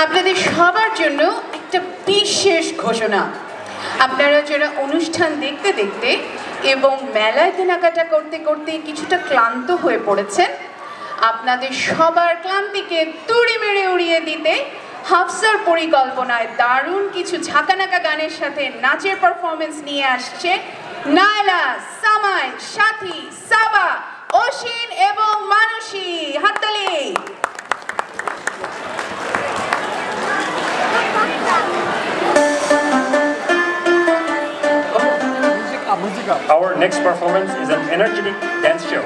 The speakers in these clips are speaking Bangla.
আপনাদের সবার জন্য একটা বিশেষ ঘোষণা। আপনারা যারা অনুষ্ঠান দেখতে দেখতে এবং মেলায় কেনাকাটা করতে করতে কিছুটা ক্লান্ত হয়ে পড়েছেন, আপনাদের সবার ক্লান্তিকে তুড়ি মেরে উড়িয়ে দিতে হাফসার পরিকল্পনায় দারুণ কিছু ঝাঁকানাকা গানের সাথে নাচের পারফরমেন্স নিয়ে আসছে নায়লা, সামাই, সাথী, সাবা, অসীন এবং মানসী। হাততালি। Our next performance is an energetic dance show.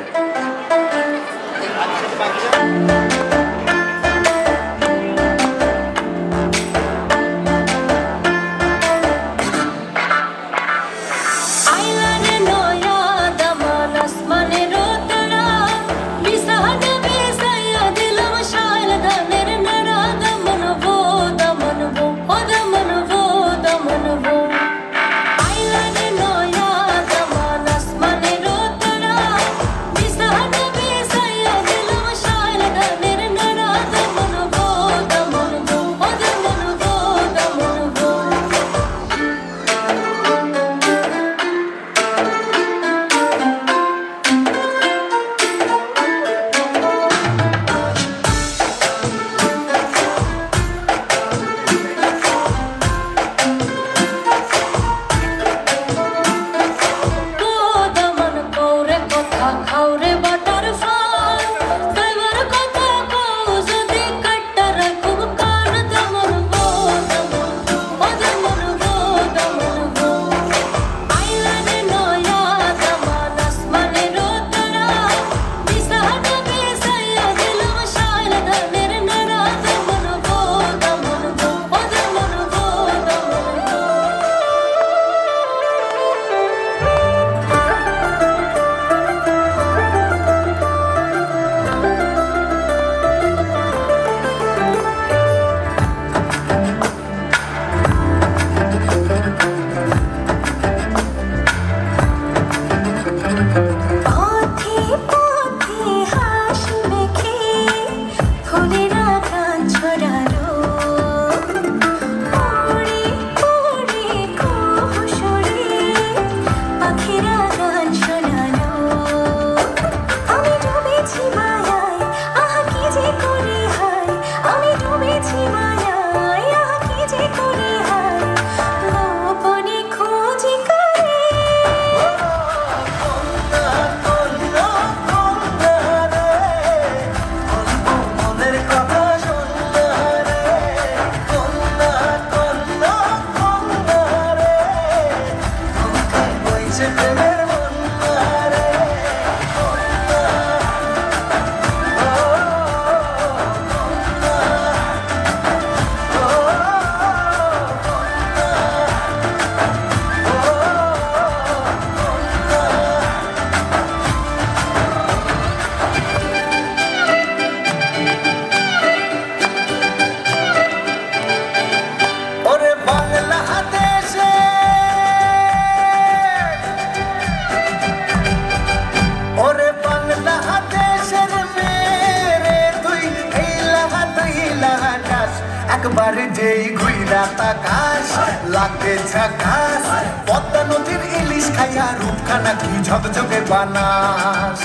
একবার যেই ঘুইরা তাকাস লাগে ঝাকাস, পদ্মা নদীর ইলিশ খাইয়া রূপখানা কি ঝকঝকে বানাস।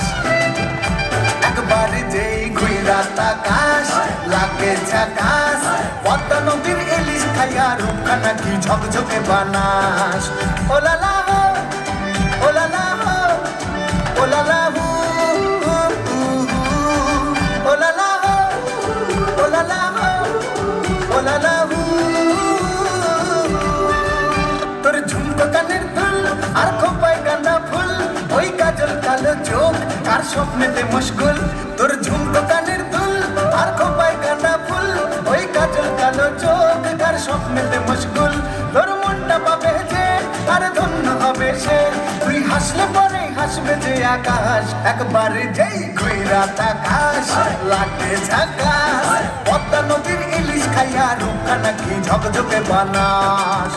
একবার যেই ঘুইরা তাকাস লাগে ঝাকাস, পদ্মা নদীর ইলিশ খাইয়া রূপখানা কি ঝকঝকে বানাস। ওলালা হো, ওলালা হো, ওলালা হো, ওলালা হো, ওলালা হো, ওলালা হো। তোর ঝুমকো কানের দুল আর খোপায় গাঁদা ফুল, ওই কাজল কালো চোখ কার স্বপ্নেতে মুশকুল। তোর ঝুমকো কানের দুল আর খোপায় গাঁদা ফুল, ওই কাজল কালো চোখ কার স্বপ্নেতে মুশকুল। তোর মনটা পাবে যে আর ধন্য হবে সে, তুই হাসলে পরে হাসবে যে আকাশ। একবার যেই ঘুইরা তাকাস লাগে ঝাকাস, পদ্মা নদীর ইলিশ খাইয়া রূপখানা কি ঝকঝকে বানাস।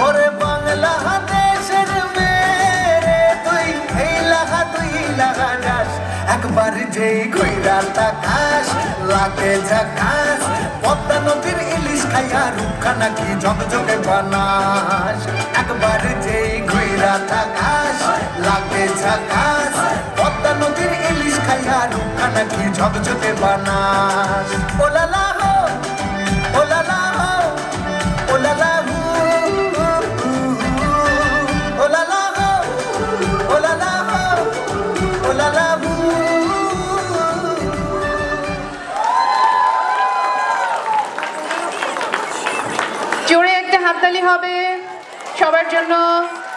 ওরে বাংলা দেশের মেয়ে তুই এই লাগা তুই লাগা যাস। একবার যেই ঘুইরা তাকাস লাগে ঝাকাস, পদ্মা নদীর ইলিশ রূপখানা কি ঝকঝকে বানাস একবার যেই ঘুইরা থাকাস লাগে ঝাকাস পদ্মা নদীর ইলিশ খাইয়া রূপখানা কি ঝকঝকে বানাস ওলালা হো ওলালা হো ওলালা হু ওলালা হো ওলালা হো ওলালা হু জোরে একটা হাততালি হবে সবার জন্য।